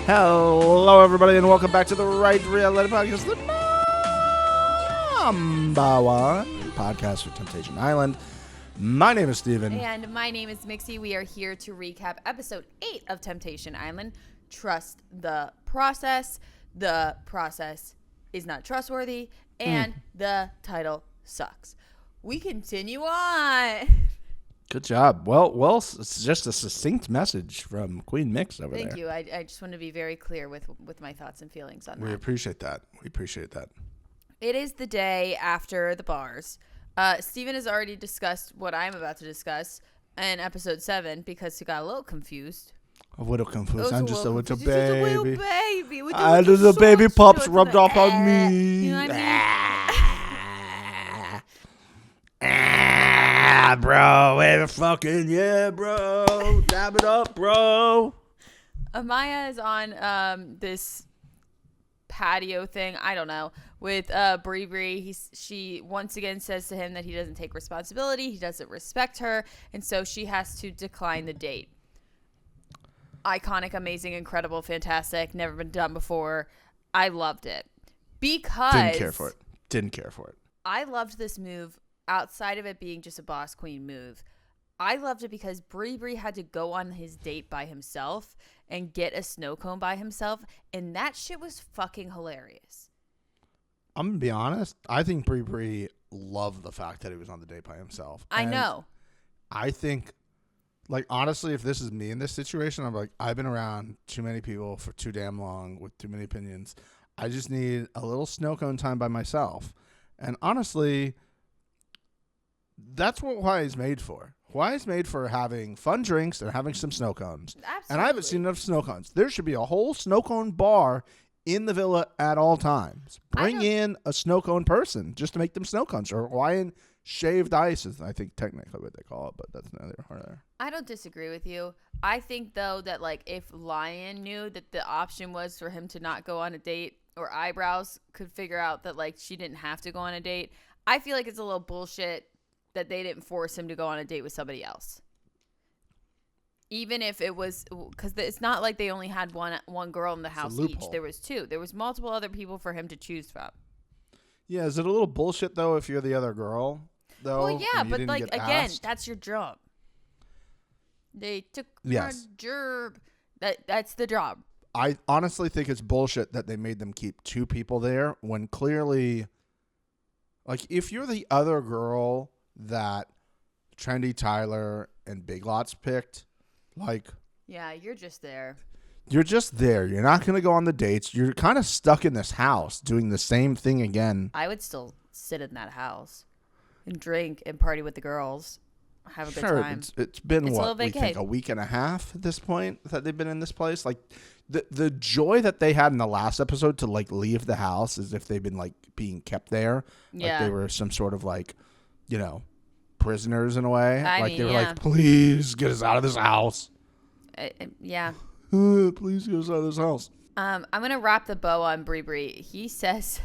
Hello, everybody, and welcome back to the Right Reality Podcast, the #1 podcast for Temptation Island. My name is Steven. And my name is Mixie. We are here to recap episode 8 of Temptation Island. Trust the process. The process is not trustworthy. And the title sucks. We continue on. Good job. Well, it's just a succinct message from Queen Mix over there. Thank you. I just want to be very clear with my thoughts and feelings on that. We appreciate that. It is the day after the bars. Steven has already discussed what I'm about to discuss in episode 7 because he got a little confused. A little confused. I'm just a little baby. Just a little baby. The baby pops rubbed off on me. You know what I mean? Bro, wait a fucking bro. Dab it up, bro. Amaya is on this patio thing, I don't know, with Bri. She once again says to him that he doesn't take responsibility, he doesn't respect her, and so she has to decline the date. Iconic, amazing, incredible, fantastic, never been done before. I loved it because Didn't care for it. I loved this move. Outside of it being just a boss queen move, I loved it because Bri had to go on his date by himself and get a snow cone by himself, and that shit was fucking hilarious. I'm going to be honest. I think Bri loved the fact that he was on the date by himself. I know. I think, like, honestly, if this is me in this situation, I'm like, I've been around too many people for too damn long with too many opinions. I just need a little snow cone time by myself. And honestly, that's what Hawaii's made for. Hawaii's made for having fun drinks and having some snow cones. Absolutely. And I haven't seen enough snow cones. There should be a whole snow cone bar in the villa at all times. Bring in a snow cone person just to make them snow cones, or Hawaiian shaved ice is, I think, technically what they call it, but that's neither here nor there. I don't disagree with you. I think, though, that, like, if Lion knew that the option was for him to not go on a date, or Eyebrows could figure out that, like, she didn't have to go on a date, I feel like it's a little bullshit that they didn't force him to go on a date with somebody else. Even if it was, because it's not like they only had one girl in the house each. There was 2. There was multiple other people for him to choose from. Yeah, is it a little bullshit, though, if you're the other girl, though? Well, yeah, but, like, again, that's your job. They took my job. That's the job. I honestly think it's bullshit that they made them keep 2 people there when clearly, like, if you're the other girl that Trendy Tyler and Big Lots picked, like, yeah, you're just there. You're just there. You're not going to go on the dates. You're kind of stuck in this house doing the same thing again. I would still sit in that house and drink and party with the girls. Have a good time. It's been what, we think, a week and a half at this point that they've been in this place. Like, the joy that they had in the last episode to, like, leave the house as if they've been, like, being kept there. Yeah. Like they were some sort of, like, you know, prisoners in a way. They were like, please get us out of this house. Yeah. Please get us out of this house. I'm going to wrap the bow on Bri. He says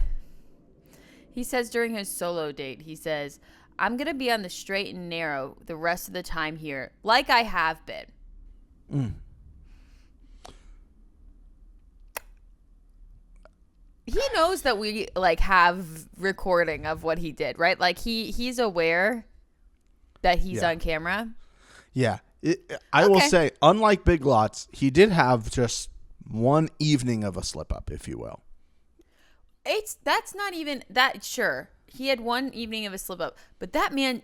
during his solo date, he says, I'm going to be on the straight and narrow the rest of the time here, like I have been. He knows that we, like, have recording of what he did, right? Like, he's aware that he's on camera. Yeah. I will say, unlike Big Lots, he did have just one evening of a slip-up, if you will. That's not even that, sure. He had one evening of a slip-up, but that man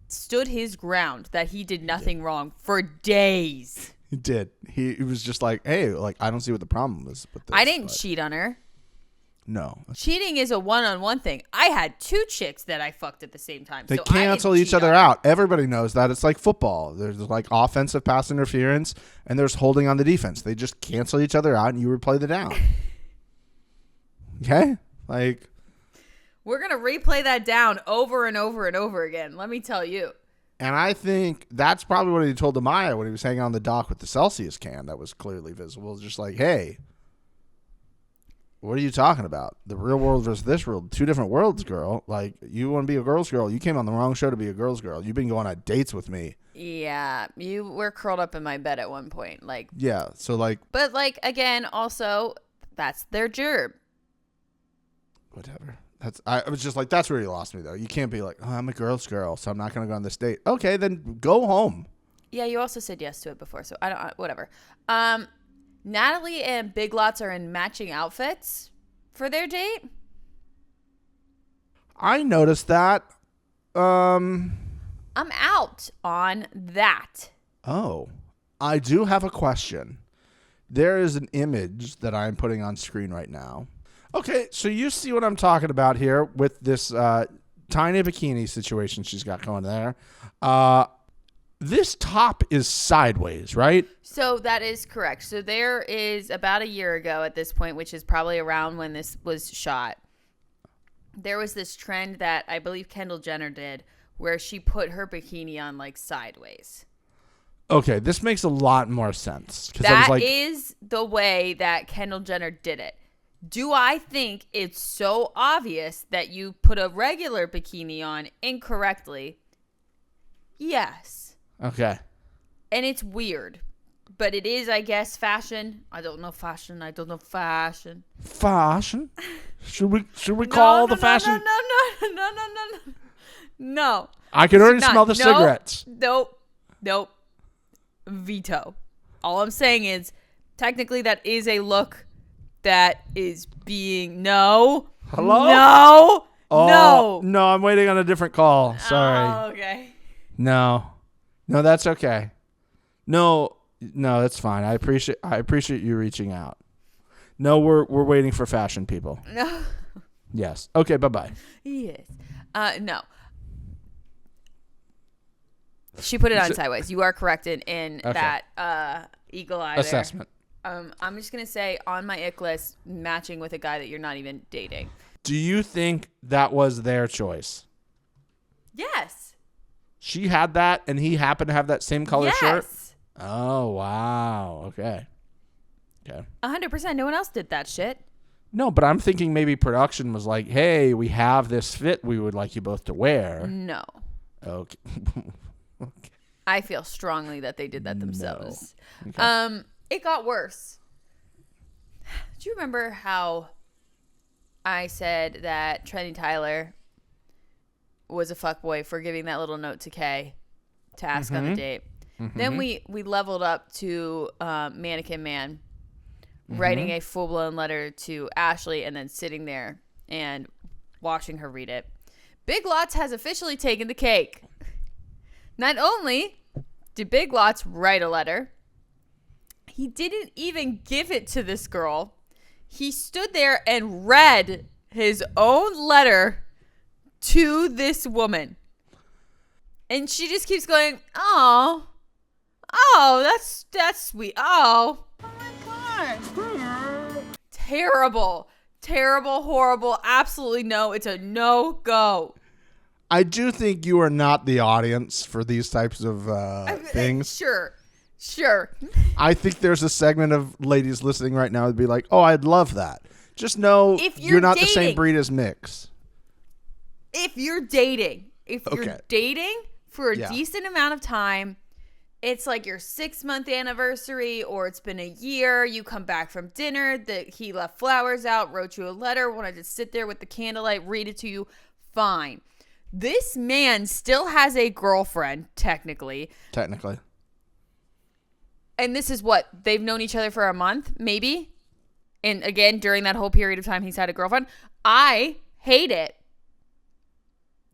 stood his ground that he did nothing wrong for days. He did. He was just like, hey, like, I don't see what the problem is with this. I didn't cheat on her. No. Cheating is a one-on-one thing. I had 2 chicks that I fucked at the same time. They cancel each other out. Everybody knows that. It's like football. There's, like, offensive pass interference, and there's holding on the defense. They just cancel each other out, and you replay the down. Okay? Like, we're going to replay that down over and over and over again. Let me tell you. And I think that's probably what he told Amaya when he was hanging on the dock with the Celsius can that was clearly visible. Just like, hey, What are you talking about? The real world versus this world. Two different worlds, girl. Like, you want to be a girl's girl. You came on the wrong show to be a girl's girl. You've been going on dates with me. Yeah, you were curled up in my bed at one point. Like, yeah, so like. But like, again, also, that's their gerb. Whatever. I was just like, that's where you lost me, though. You can't be like, oh, I'm a girl's girl, so I'm not going to go on this date. Okay, then go home. Yeah, you also said yes to it before, so I don't. Whatever. Natalie and Big Lots are in matching outfits for their date. I noticed that. I'm out on that. Oh, I do have a question. There is an image that I'm putting on screen right now. Okay, so you see what I'm talking about here with this tiny bikini situation she's got going there. This top is sideways, right? So that is correct. So there is about a year ago at this point, which is probably around when this was shot, there was this trend that I believe Kendall Jenner did where she put her bikini on like sideways. Okay, this makes a lot more sense. That is the way that Kendall Jenner did it. Do I think it's so obvious that you put a regular bikini on incorrectly? Yes. Okay. And it's weird. But it is, I guess, fashion. I don't know fashion. Fashion? Should we call the fashion? No. I can already smell the cigarettes. Nope. Veto. All I'm saying is, technically, that is a look that is being Hello? No. No, I'm waiting on a different call. Sorry. Oh, okay. No, that's okay. No, that's fine. I appreciate you reaching out. No, we're waiting for fashion people. No. Yes. Okay, bye-bye. Yes. No. She put it on sideways. You are correct in okay. That eagle eye assessment. I'm just going to say on my ick list, matching with a guy that you're not even dating. Do you think that was their choice? Yes. She had that and he happened to have that same color shirt? Yes. Oh, wow. Okay. 100%. No one else did that shit. No, but I'm thinking maybe production was like, hey, we have this fit we would like you both to wear. No. Okay. Okay. I feel strongly that they did that themselves. No. Okay. It got worse. Do you remember how I said that Trendy Tyler was a fuckboy for giving that little note to Kay to ask on the date? Mm-hmm. Then we leveled up to Mannequin Man writing a full-blown letter to Ashley and then sitting there and watching her read it. Big Lots has officially taken the cake. Not only did Big Lots write a letter, he didn't even give it to this girl. He stood there and read his own letter to this woman. And she just keeps going, oh, that's sweet. Oh my God. Terrible, horrible. Absolutely no. It's a no-go. I do think you are not the audience for these types of things. Sure. I think there's a segment of ladies listening right now that'd be like, oh, I'd love that. Just know you're not the same breed as Mix. If you're dating for a decent amount of time, it's like your 6-month anniversary or it's been a year, you come back from dinner, that he left flowers out, wrote you a letter, wanted to sit there with the candlelight, read it to you, fine. This man still has a girlfriend, technically. And this is what? They've known each other for a month, maybe? And again, during that whole period of time, he's had a girlfriend. I hate it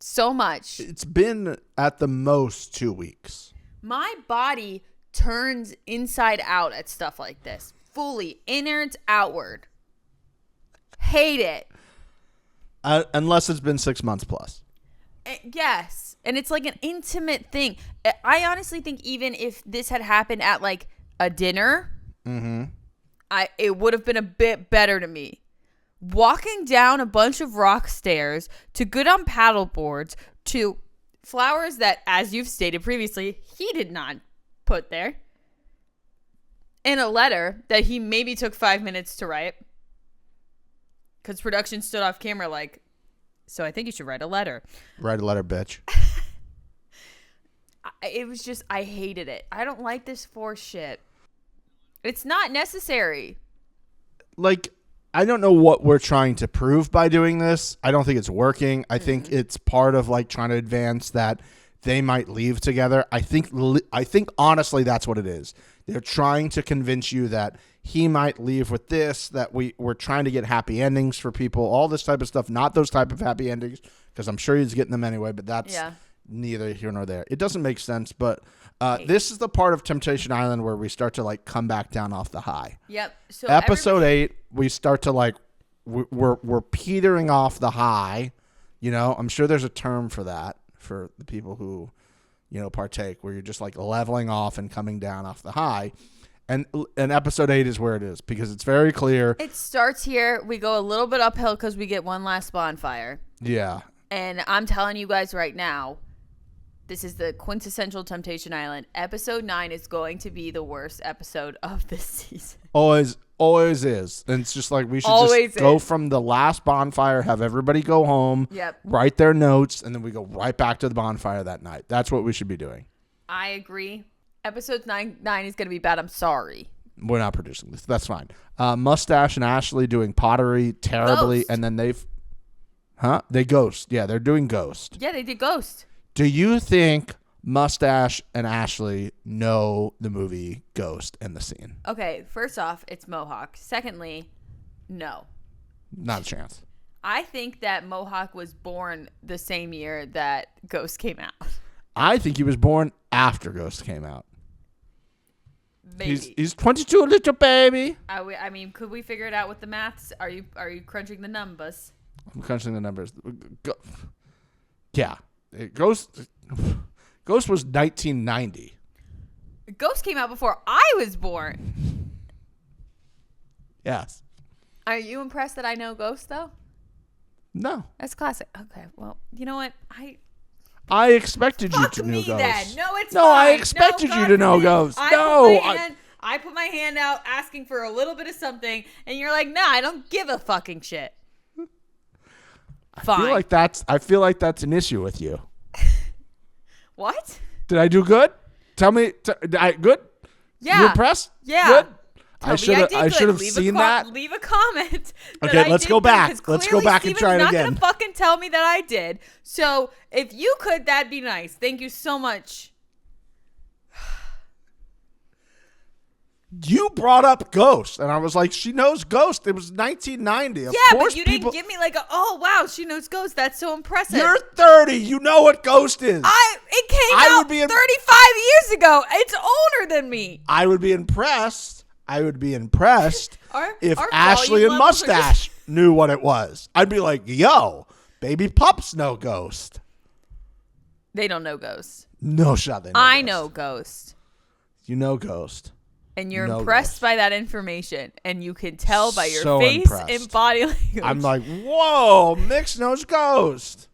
so much. It's been at the most 2 weeks. My body turns inside out at stuff like this. Fully, innards outward. Hate it. Unless it's been 6 months plus. Yes. And it's like an intimate thing. I honestly think even if this had happened at like a dinner, it would have been a bit better to me. Walking down a bunch of rock stairs to good on paddle boards to flowers that, as you've stated previously, he did not put there. And a letter that he maybe took 5 minutes to write. Because production stood off camera like, so I think you should write a letter. Write a letter, bitch. It was just, I hated it. I don't like this force shit. It's not necessary. Like, I don't know what we're trying to prove by doing this. I don't think it's working. I think it's part of like trying to advance that they might leave together. I think honestly that's what it is. They're trying to convince you that he might leave with this, that we're trying to get happy endings for people, all this type of stuff, not those type of happy endings, because I'm sure he's getting them anyway, but that's neither here nor there. It doesn't make sense, but this is the part of Temptation Island where we start to like come back down off the high. Yep. So episode 8, we start to like we're petering off the high. You know, I'm sure there's a term for that for the people who, you know, partake, where you're just like leveling off and coming down off the high. And episode 8 is where it is, because it's very clear. It starts here. We go a little bit uphill because we get one last bonfire. Yeah. And I'm telling you guys right now, this is the quintessential Temptation Island. Episode 9 is going to be the worst episode of this season. Always is. And it's just like we should go from the last bonfire, have everybody go home, write their notes, and then we go right back to the bonfire that night. That's what we should be doing. I agree. Episode 9 is going to be bad. I'm sorry. We're not producing this. That's fine. Mustache and Ashley doing Pottery terribly, Ghost. And then they ghost. Yeah, they're doing Ghost. Yeah, they did Ghost. Do you think Mustache and Ashley know the movie Ghost and the scene? Okay, first off, it's Mohawk. Secondly, no. Not a chance. I think that Mohawk was born the same year that Ghost came out. I think he was born after Ghost came out. Maybe. He's 22, little baby. I mean, could we figure it out with the maths? Are you crunching the numbers? I'm crunching the numbers. Yeah. Ghost was 1990. Ghost came out before I was born. Yes. Are you impressed that I know Ghost, though? No. That's classic. Okay, well, you know what? I expected you to know Ghost. Then. No, it's no, fine. I expected you to know Ghost. I put my hand out asking for a little bit of something, and you're like, nah, I don't give a fucking shit. Fine. I feel like that's an issue with you. What? Did I do good? Tell me. Good? Yeah. You impressed? Yeah. Good? I should have seen that. Leave a comment. Okay, let's go back. Let's go back and try it again. Steven's not going to fucking tell me that I did. So if you could, that'd be nice. Thank you so much. You brought up Ghost, and I was like, she knows Ghost. It was 1990. Of course, but you didn't give me like oh, wow, she knows Ghost. That's so impressive. You're 30. You know what Ghost is. It came out 35 years ago. It's older than me. I would be impressed. If our Ashley and Mustache knew what it was. I'd be like, yo, baby pups know Ghost. They don't know Ghost. No shot. They know I Ghost. know Ghost. You know Ghost. And you're impressed by that information. And you can tell by your so face impressed. and body language. I'm like, whoa, Mix knows Ghost.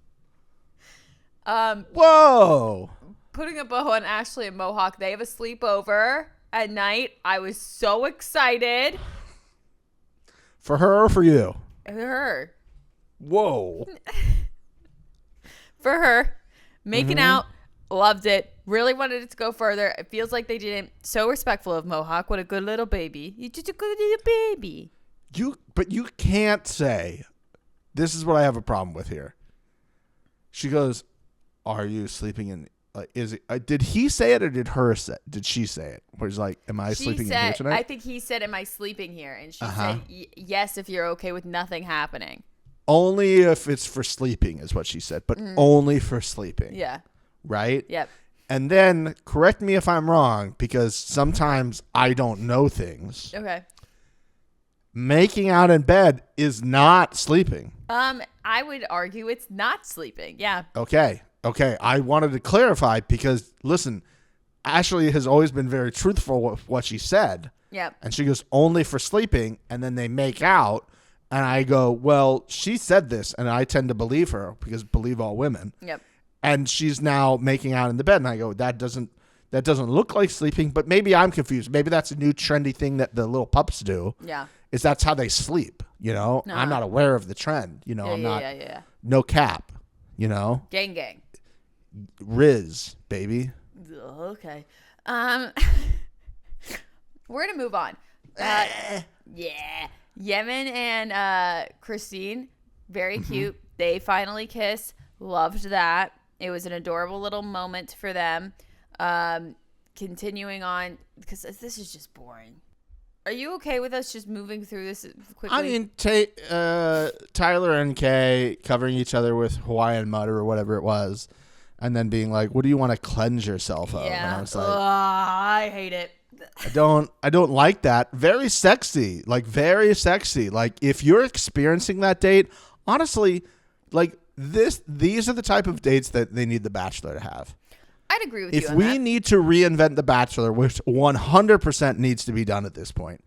Whoa. Putting a bow on Ashley and Mohawk. They have a sleepover at night. I was so excited. For her or for you? Her. Whoa. For her. Making out. Loved it. Really wanted it to go further. It feels like they didn't. So respectful of Mohawk. What a good little baby. You're just a good little baby. But you can't say, this is what I have a problem with here. She goes, are you sleeping in, did he say it or did she say it? Where he's like, am I sleeping in here tonight? I think he said, am I sleeping here? And she said, yes, if you're okay with nothing happening. Only if it's for sleeping is what she said, but only for sleeping. Yeah. Right? Yep. And then, correct me if I'm wrong, because sometimes I don't know things. Okay. Making out in bed is not sleeping. I would argue it's not sleeping. Yeah. Okay. I wanted to clarify because, listen, Ashley has always been very truthful with what she said. Yep. And she goes, only for sleeping, and then they make out. And I go, well, she said this, and I tend to believe her because believe all women. Yep. And she's now making out in the bed. And I go, that doesn't look like sleeping, but maybe I'm confused. Maybe that's a new trendy thing that the little pups do. Yeah. Is that's how they sleep, you know? No. I'm not aware of the trend, you know? Yeah, I'm not, yeah. no cap, you know? Gang. Riz, baby. Okay. We're going to move on. Yeah. Yemen and Christine, very cute. They finally kiss. Loved that. It was an adorable little moment for them. Continuing on, because this is just boring. Are you okay with us just moving through this quickly? I mean, Tyler and Kay covering each other with Hawaiian mud or whatever it was, and then being like, "What do you want to cleanse yourself of?" Yeah. And I was like, I hate it. I don't like that. Very sexy. Like, very sexy. Like, if you're experiencing that date, honestly, like these are the type of dates that they need The Bachelor to have. I'd agree with you If on we that. need to reinvent The Bachelor, which 100% needs to be done at this point,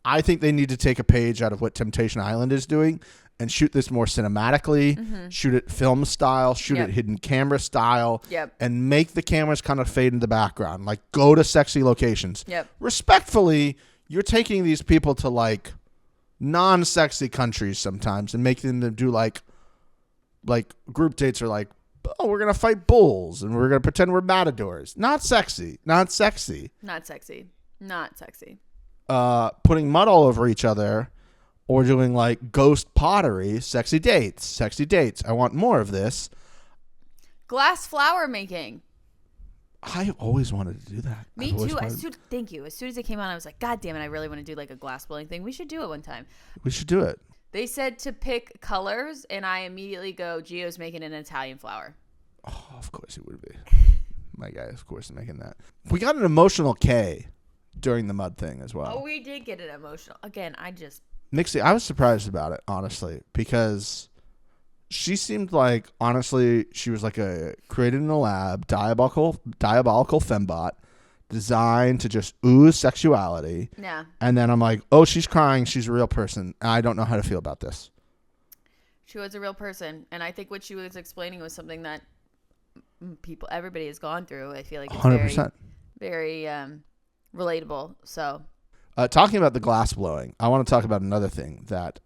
I think they need to take a page out of what Temptation Island is doing and shoot this more cinematically, shoot it film style, shoot it hidden camera style, and make the cameras kind of fade in the background. Like, go to sexy locations. Respectfully, you're taking these people to, like, non-sexy countries sometimes and making them do, like group dates are like, oh, we're going to fight bulls and we're going to pretend we're matadors. Not sexy. Not sexy. Not sexy. Not sexy. Putting mud all over each other or doing like ghost pottery, sexy dates. I want more of this. Glass flower making. I always wanted to do that. Me too. Thank you. As soon as it came on, I was like, God damn it, I really want to do like a glass blowing thing. We should do it one time. We should do it. They said to pick colors, and I immediately go, Gio's making an Italian flower. Oh, of course it would be. My guy, of course, is making that. We got an emotional K during the mud thing as well. Oh, we did get it emotional. Again, Nixie, I was surprised about it, honestly, because she seemed like, honestly, she was like a created in a lab, diabolical fembot, designed to just ooze sexuality. Yeah. And then I'm like, oh, she's crying. She's a real person. I don't know how to feel about this. She was a real person. And I think what she was explaining was something that everybody has gone through. I feel like it's 100%. very relatable. So. Talking about the glass blowing, I want to talk about another thing that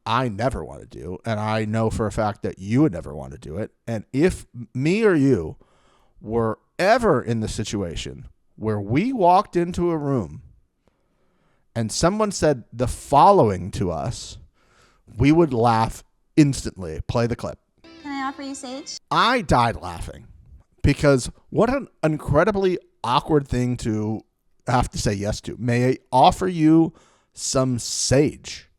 I never want to do. And I know for a fact that you would never want to do it. And if me or you were ever in the situation where we walked into a room and someone said the following to us, we would laugh instantly. Play the clip. Can I offer you sage? I died laughing because what an incredibly awkward thing to have to say yes to. May I offer you some sage?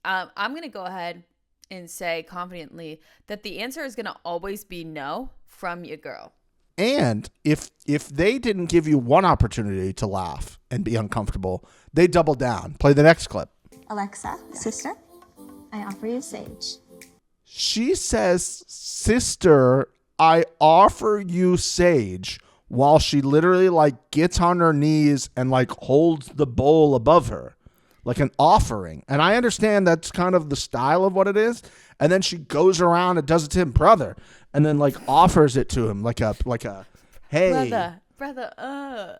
I'm going to go ahead and say confidently that the answer is going to always be no from your girl. And if they didn't give you one opportunity to laugh and be uncomfortable, they double down. Play the next clip. Alexa, sister, I offer you sage. She says, sister, I offer you sage, while she literally like gets on her knees and like holds the bowl above her like an offering. And I understand that's kind of the style of what it is. And then she goes around and does it to him, brother, and then like offers it to him like a hey, brother.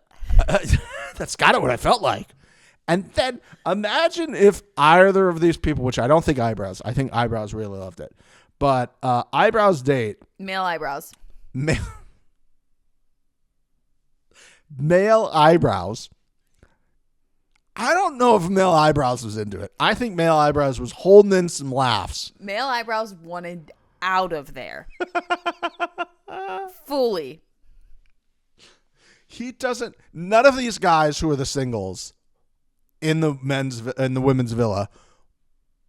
That's kind of what I felt like. And then imagine if either of these people, which I don't think Eyebrows, I think Eyebrows really loved it, but Eyebrows date Male eyebrows. Male Eyebrows. I don't know if Male Eyebrows was into it. I think Male Eyebrows was holding in some laughs. Male eyebrows wanted out of there. Fully. He doesn't. None of these guys who are the singles in the women's villa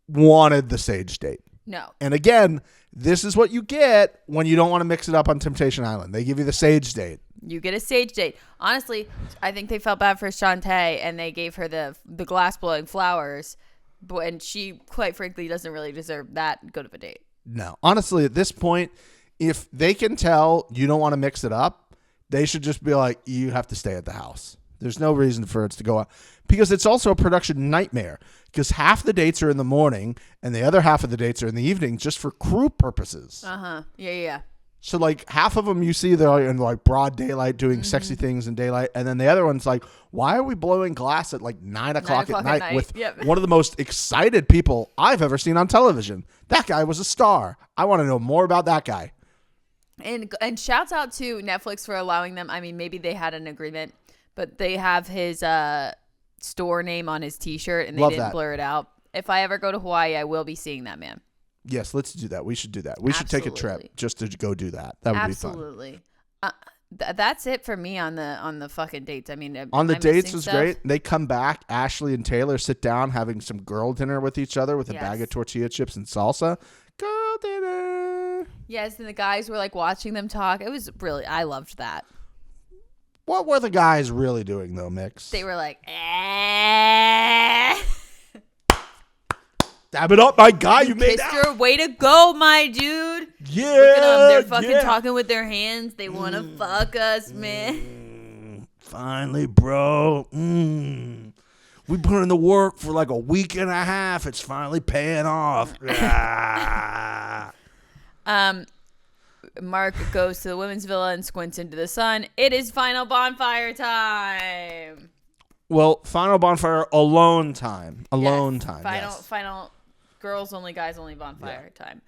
wanted the sage date. No. And again, this is what you get when you don't want to mix it up on Temptation Island. They give you the sage date. You get a sage date. Honestly, I think they felt bad for Shantae and they gave her the glass blowing flowers, and she, quite frankly, doesn't really deserve that good of a date. No. Honestly, at this point, if they can tell you don't want to mix it up, they should just be like, you have to stay at the house. There's no reason for it to go on. Because it's also a production nightmare. Because half the dates are in the morning and the other half of the dates are in the evening just for crew purposes. Uh-huh. Yeah. So like half of them you see they're in like broad daylight doing sexy things in daylight, and then the other one's like, why are we blowing glass at like 9 o'clock at night with one of the most excited people I've ever seen on television? That guy was a star. I want to know more about that guy. And shouts out to Netflix for allowing them. I mean, maybe they had an agreement, but they have his store name on his T-shirt, and they didn't blur it out. If I ever go to Hawaii, I will be seeing that man. Yes, let's do that. We should do that. We should take a trip just to go do that. That would be fun. Absolutely. That's it for me on the fucking dates. I mean, on the dates was great. They come back. Ashley and Taylor sit down having some girl dinner with each other with a bag of tortilla chips and salsa. Girl dinner. Yes, and the guys were like watching them talk. It was really, I loved that. What were the guys really doing though, Mix? They were like, Dab it up, my guy. You made kissed her. Way to go, my dude. Yeah. Look at them. They're fucking talking with their hands. They want to fuck us, man. Finally, bro. We put in the work for like a week and a half. It's finally paying off. Mark goes to the women's villa and squints into the sun. It is final bonfire time. Well, final bonfire alone time. Alone time. Final girls only, guys only bonfire time.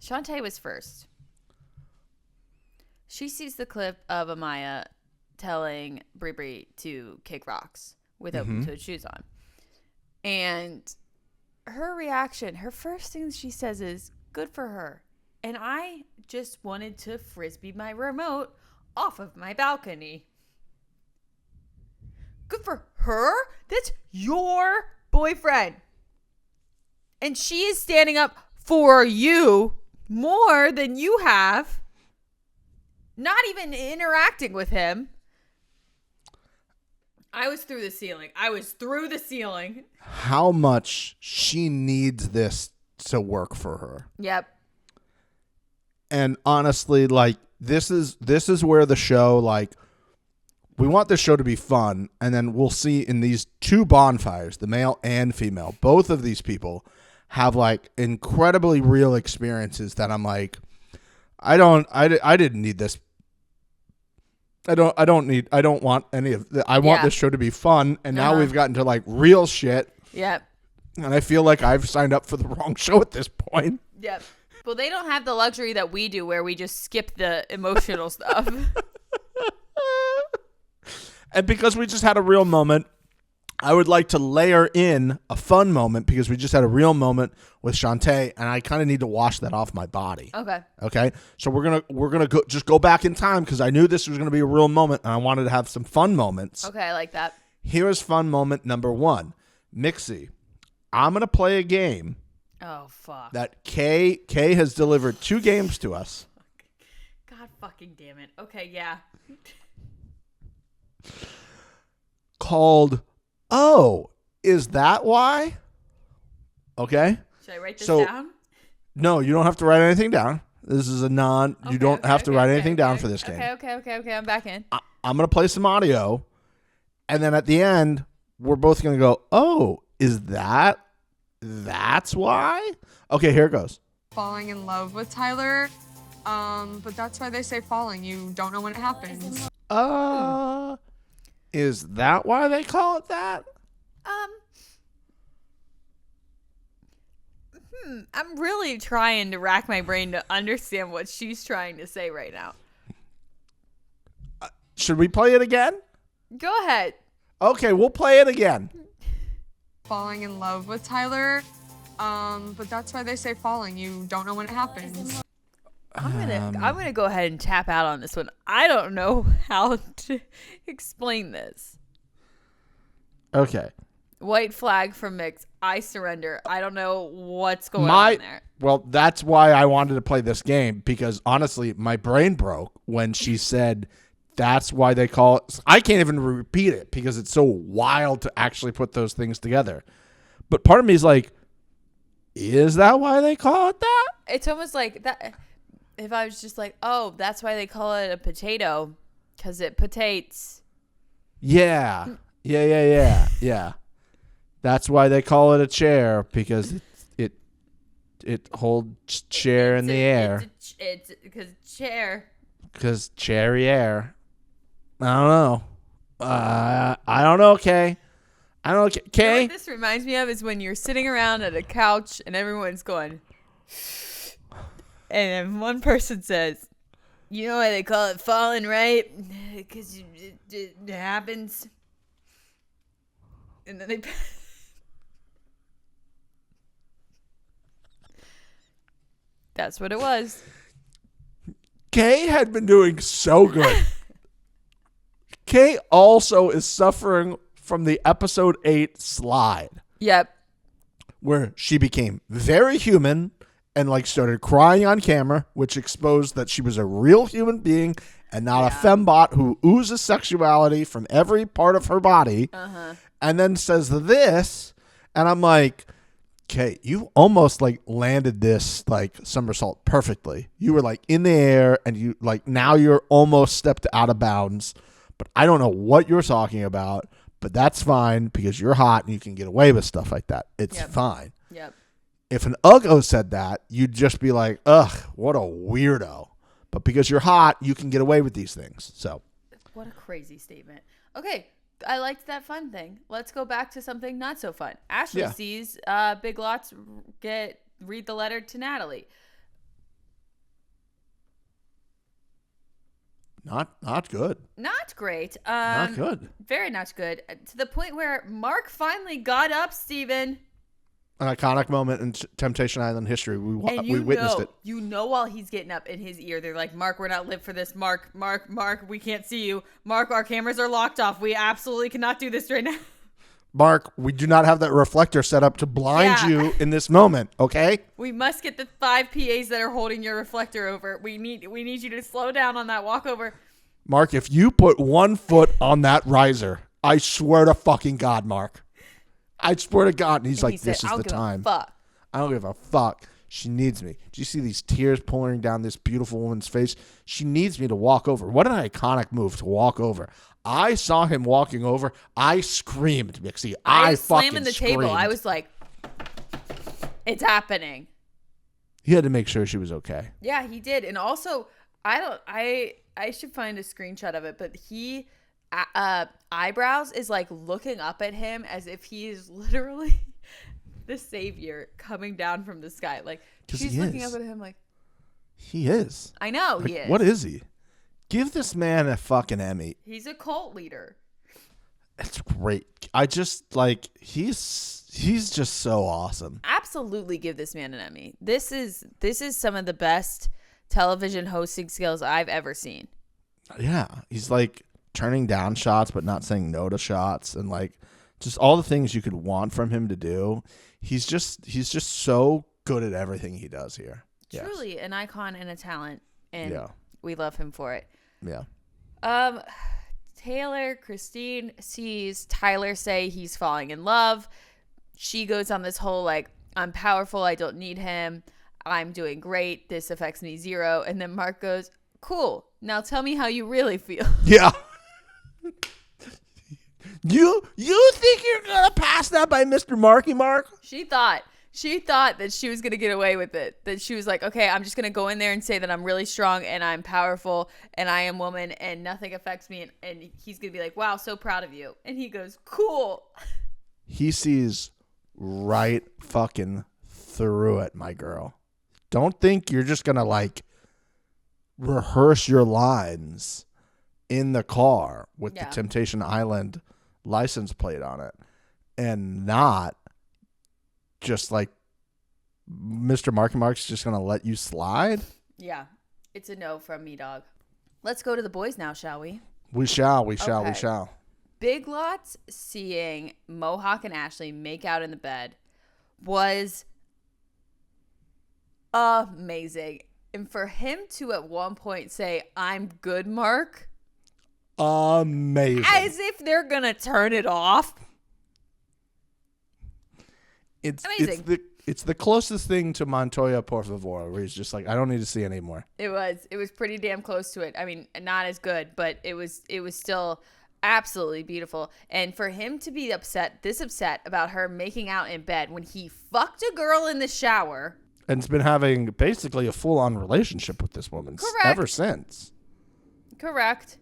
Shantae was first. She sees the clip of Amaya telling Bri to kick rocks with open-toed shoes on. And her reaction, her first thing she says is, good for her. And I just wanted to frisbee my remote off of my balcony. Good for her? That's your boyfriend. And she is standing up for you more than you have. Not even interacting with him. I was through the ceiling. How much she needs this to work for her. Yep. And honestly, like, this is where the show, like, we want this show to be fun, and then we'll see in these two bonfires, the male and female, both of these people have like incredibly real experiences that I'm like, I didn't need this. I don't want any of I want this show to be fun, and now we've gotten to like real shit. Yep. And I feel like I've signed up for the wrong show at this point. Yep. Well, they don't have the luxury that we do where we just skip the emotional stuff. And because we just had a real moment, I would like to layer in a fun moment because we just had a real moment with Shantae, and I kind of need to wash that off my body. Okay. So we're gonna go back in time because I knew this was gonna be a real moment, and I wanted to have some fun moments. Okay, I like that. Here's fun moment number 1. Mixie, I'm gonna play a game. Oh fuck. That Kay has delivered 2 games to us. God fucking damn it. Okay, yeah. Called, oh, is that why? Okay. Should I write this down? No, you don't have to write anything down. This is you don't have to write anything down for this game. Okay. I'm back in. I'm going to play some audio. And then at the end, we're both going to go, oh, is that's why? Okay, here it goes. Falling in love with Tyler. But that's why they say falling. You don't know when it happens. Is that why they call it that? I'm really trying to rack my brain to understand what she's trying to say right now. Should we play it again? Go ahead. Okay, we'll play it again. Falling in love with Tyler. But that's why they say falling. You don't know when it happens. I'm gonna go ahead and tap out on this one. I don't know how to explain this. Okay. White flag from Mix. I surrender. I don't know what's going on there. Well, that's why I wanted to play this game, because honestly, my brain broke when she said that's why they call it. I can't even repeat it because it's so wild to actually put those things together. But part of me is like, is that why they call it that? It's almost like that. If I was just like, oh, that's why they call it a potato, because it potates. Yeah. That's why they call it a chair, because it It holds chair in the air. It's because chair. Because cherry air. I don't know. I don't know, Kay. I don't know, You know Kay. what this reminds me of is when you're sitting around at a couch and everyone's going, and then one person says, "You know why they call it falling, right? Because it happens." And then they. That's what it was. Kay had been doing so good. Kay also is suffering from the episode 8 slide, Yep. where she became very human and like started crying on camera, which exposed that she was a real human being and not a fembot who oozes sexuality from every part of her body. And then says this, and I'm like, okay, you almost like landed this like somersault perfectly. You were like in the air and you like now you're almost stepped out of bounds, but I don't know what you're talking about, but that's fine because you're hot and you can get away with stuff like that. It's fine. Yep. If an Uggo said that, you'd just be like, ugh, what a weirdo. But because you're hot, you can get away with these things. So What a crazy statement. Okay. I liked that fun thing. Let's go back to something not so fun. Ashley sees Big Lots read the letter to Natalie. not good. Not great. Not good. Very not good. To the point where Mark finally got up, Steven. An iconic moment in Temptation Island history. We witnessed it. You know while he's getting up in his ear, they're like, "Mark, we're not live for this. Mark, we can't see you. Mark, our cameras are locked off. We absolutely cannot do this right now." Mark, we do not have that reflector set up to blind you in this moment, okay? We must get the 5 PAs that are holding your reflector over. We need you to slow down on that walk over. Mark, if you put 1 foot on that riser, I swear to fucking God, Mark. I swear to God. And he's like, this is the time. Fuck. I don't give a fuck. She needs me. Do you see these tears pouring down this beautiful woman's face? She needs me to walk over. What an iconic move to walk over. I saw him walking over. I screamed, Mixie. I was fucking slamming the screamed. table. I was like, it's happening. He had to make sure she was okay. Yeah, he did. And also, I should find a screenshot of it, but he eyebrows is like looking up at him as if he is literally the savior coming down from the sky. Like she's looking up at him like he is. I know like, he is. What is he? Give this man a fucking Emmy. He's a cult leader. It's great. I just like he's just so awesome. Absolutely give this man an Emmy. This is some of the best television hosting skills I've ever seen. Yeah, he's like turning down shots but not saying no to shots and like just all the things you could want from him to do. He's just so good at everything he does here. Truly an icon and a talent, and yeah. we love him for it. Yeah. Taylor, Christine sees Tyler say he's falling in love. She goes on this whole like, I'm powerful, I don't need him, I'm doing great, this affects me zero. And then Mark goes, cool, now tell me how you really feel. Yeah. You think you're gonna pass that by Mr. Marky Mark? She thought that she was going to get away with it. That she was like, okay, I'm just going to go in there and say that I'm really strong and I'm powerful and I am woman and nothing affects me. And he's going to be like, wow, so proud of you. And he goes, cool. He sees right fucking through it, my girl. Don't think you're just going to like rehearse your lines in the car with the Temptation Island license plate on it and not just like Mr. Marky Mark's just going to let you slide? Yeah, it's a no from me, dog. Let's go to the boys now, shall we? We shall. Big Lots seeing Mohawk and Ashley make out in the bed was amazing. And for him to at one point say, I'm good, Mark. Amazing. As if they're going to turn it off. It's the closest thing to Montoya Por Favor, where he's just like, I don't need to see anymore. It was pretty damn close to it. I mean, not as good, but it was still absolutely beautiful. And for him to be upset about her making out in bed when he fucked a girl in the shower. And it's been having basically a full-on relationship with this woman ever since. Correct.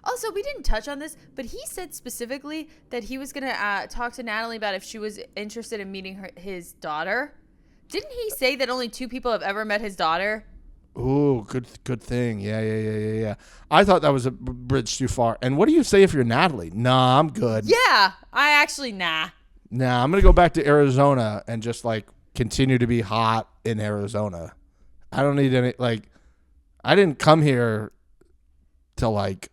Also, we didn't touch on this, but he said specifically that he was going to talk to Natalie about if she was interested in meeting his daughter. Didn't he say that only 2 people have ever met his daughter? Ooh, good thing. Yeah. I thought that was a bridge too far. And what do you say if you're Natalie? Nah, I'm good. Yeah, I actually, nah. Nah, I'm going to go back to Arizona and just, like, continue to be hot in Arizona. I don't need any, like, I didn't come here to, like,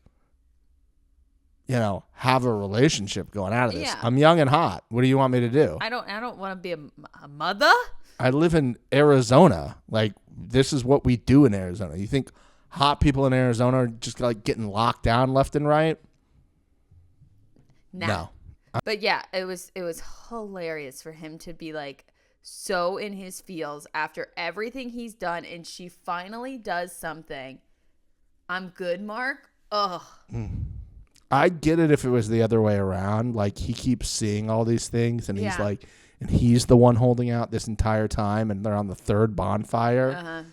you know, have a relationship going out of this. Yeah. I'm young and hot. What do you want me to do? I don't want to be a mother. I live in Arizona. Like, this is what we do in Arizona. You think hot people in Arizona are just, like, getting locked down left and right? Nah. No. But yeah, it was hilarious for him to be like so in his feels after everything he's done, and she finally does something. I'm good, Mark. Ugh. I'd get it if it was the other way around. Like, he keeps seeing all these things, and he's like, and he's the one holding out this entire time, and they're on the 3rd bonfire. Uh-huh.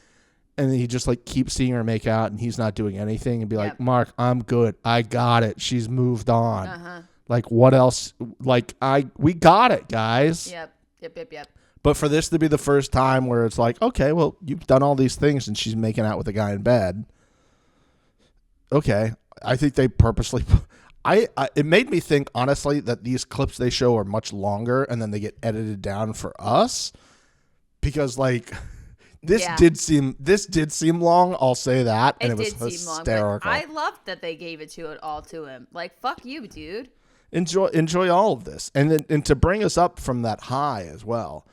And then he just, like, keeps seeing her make out, and he's not doing anything, and be like, Mark, I'm good. I got it. She's moved on. Uh-huh. Like, what else? Like, we got it, guys. Yep. But for this to be the first time where it's like, okay, well, you've done all these things, and she's making out with a guy in bed. Okay. I think they purposely... it made me think, honestly, that these clips they show are much longer, and then they get edited down for us. Because, like... This did seem long. I'll say that, and it was hysterical. I loved that they gave it all to him. Like, fuck you, dude. Enjoy all of this, and to bring us up from that high as well.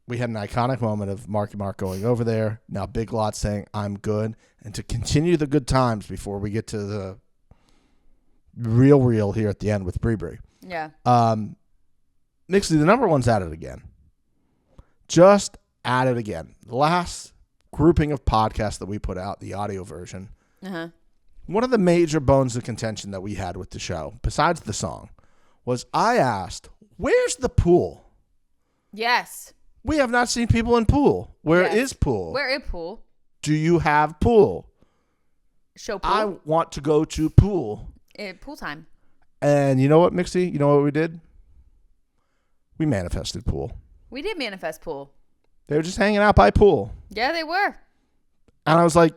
We had an iconic moment of Marky Mark going over there. Now Big Lot saying I'm good, and to continue the good times before we get to the real here at the end with Bri. Yeah. Nixie, the number one's at it again. Just at it again. The last grouping of podcasts that we put out, the audio version, one of the major bones of contention that we had with the show, besides the song, was I asked, where's the pool? Yes. We have not seen people in pool. Where is pool? Where is pool? Do you have pool? Show pool. I want to go to pool. Pool time. And you know what, Mixie? You know what we did? We manifested pool. We did manifest pool. They were just hanging out by pool. Yeah, they were. And I was like,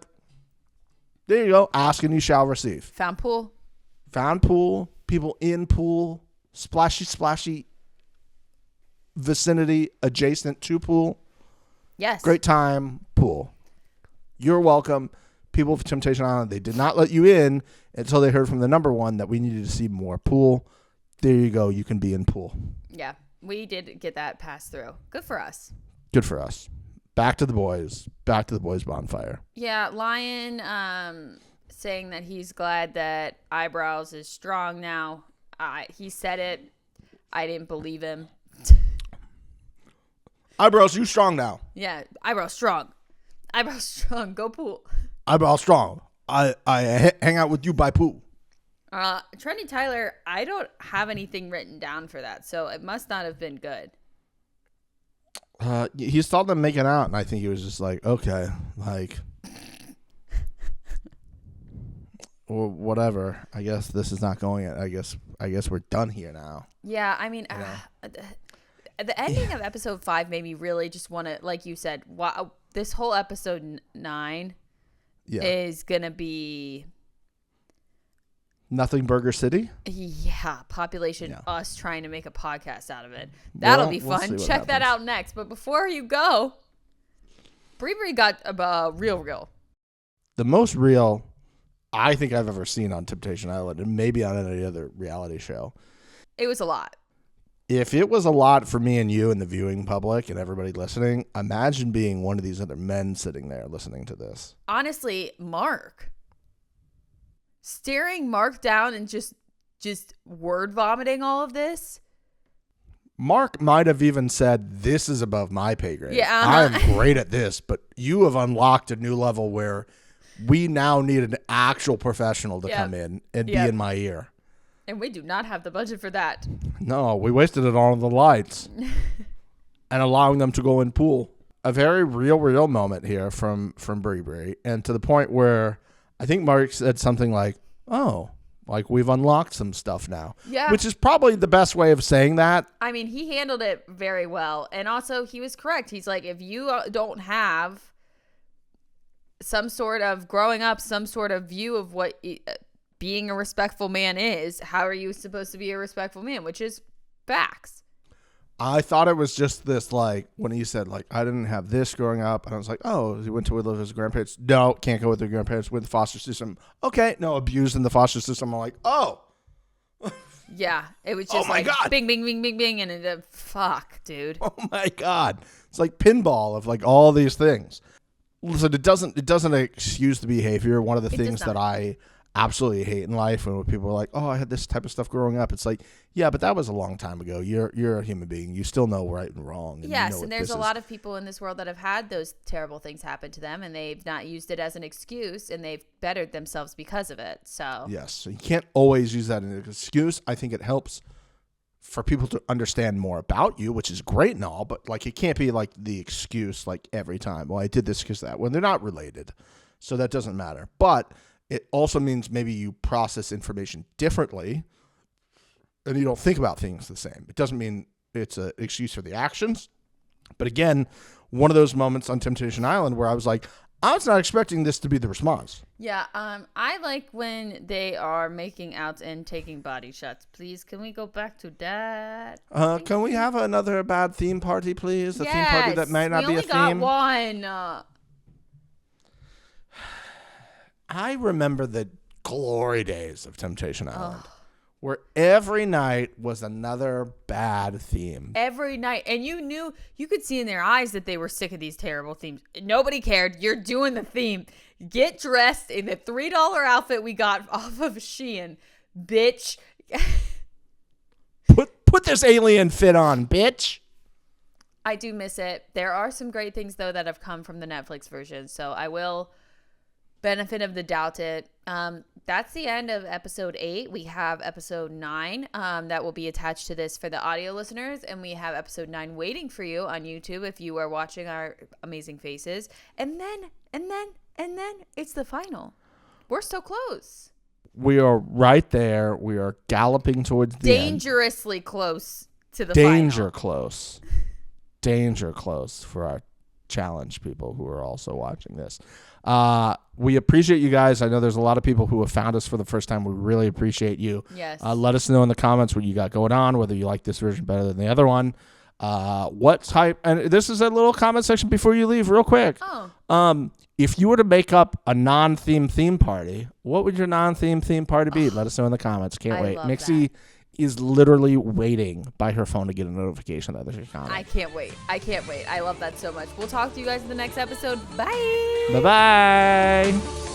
there you go. Ask and you shall receive. Found pool. Found pool. People in pool. Splashy vicinity adjacent to pool. Yes. Great time. Pool. You're welcome. People of Temptation Island, they did not let you in until they heard from the number one that we needed to see more pool. There you go. You can be in pool. Yeah. We did get that passed through. Good for us. Good for us. Back to the boys. Back to the boys' bonfire. Yeah, Lion saying that he's glad that Eyebrows is strong now. He said it. I didn't believe him. Eyebrows, you strong now. Yeah, Eyebrows strong. Eyebrows strong. Go pool. Eyebrows strong. I hang out with you by pool. Trendy Tyler, I don't have anything written down for that, so it must not have been good. He saw them making out, and I think he was just like, okay, like, or whatever. I guess this is not going. I guess we're done here now. Yeah, I mean, the ending of episode 5 made me really just want to, like you said, wow, this whole episode 9 is gonna be Nothing Burger City. Yeah, population us trying to make a podcast out of it. That'll be fun. Check that out next. But before you go, Bri got real. The most real I think I've ever seen on Temptation Island, and maybe on any other reality show. It was a lot. If it was a lot for me and you and the viewing public and everybody listening, imagine being one of these other men sitting there listening to this. Honestly, Mark. Staring Mark down and just word vomiting all of this. Mark might have even said, this is above my pay grade. Yeah, I'm great at this, but you have unlocked a new level where we now need an actual professional to come in and be in my ear. And we do not have the budget for that. No, we wasted it all on the lights and allowing them to go in pool. a very real moment here from Bri, and to the point where I think Mark said something like, "Oh, like we've unlocked some stuff now." Yeah. Which is probably the best way of saying that. I mean, he handled it very well. And also, he was correct. He's like, if you don't have some sort of growing up, some sort of view of what being a respectful man is, how are you supposed to be a respectful man? Which is facts. I thought it was just this, like, when he said, like, I didn't have this growing up. And I was like, oh, he went to live with his grandparents. No, can't go with their grandparents. With the foster system. Okay, no, abused in the foster system. I'm like, oh. Yeah, it was just like God. bing, bing, bing, bing, bing. And it, fuck, dude. Oh, my God. It's like pinball of, like, all these things. Listen, it doesn't excuse the behavior. One of the things that I absolutely hate in life when people are like, oh, I had this type of stuff growing up. It's like, yeah, but that was a long time ago. You're a human being. You still know right and wrong. And yes, you know and there's a lot of people in this world that have had those terrible things happen to them, and they've not used it as an excuse, and they've bettered themselves because of it. So yes, so you can't always use that as an excuse. I think it helps for people to understand more about you, which is great and all, but like it can't be like the excuse like every time. Well, I did this because that, when they're not related, so that doesn't matter. But it also means maybe you process information differently and you don't think about things the same. It doesn't mean it's an excuse for the actions. But again, one of those moments on Temptation Island where I was like, I was not expecting this to be the response. yeah, I like when they are making out and taking body shots. Please, can we go back to that? Can we have another bad theme party, please? A theme party that might not be a theme. We only got one. I remember the glory days of Temptation Island, where every night was another bad theme. Every night. And you could see in their eyes that they were sick of these terrible themes. Nobody cared. You're doing the theme. Get dressed in the $3 outfit we got off of Shein, bitch. Put this alien fit on, bitch. I do miss it. There are some great things, though, that have come from the Netflix version. So I will benefit of the doubt it. That's the end of episode 8. We have episode 9 that will be attached to this for the audio listeners, and we have episode 9 waiting for you on YouTube if you are watching our amazing faces. And then it's the final. We're so close. We are right there. We are galloping towards the dangerously end. Close to the Danger final. close. Danger close for our challenge people who are also watching this. We appreciate you guys. I know there's a lot of people who have found us for the first time. We really appreciate you. Yes. Let us know in the comments what you got going on, whether you like this version better than the other one. What type, and this is a little comment section before you leave real quick. If you were to make up a non-theme theme party, what would your non-theme theme party be? Let us know in the comments. Can't wait. Mixie is literally waiting by her phone to get a notification that there's a comment. I can't wait. I love that so much. We'll talk to you guys in the next episode. Bye. Bye-bye.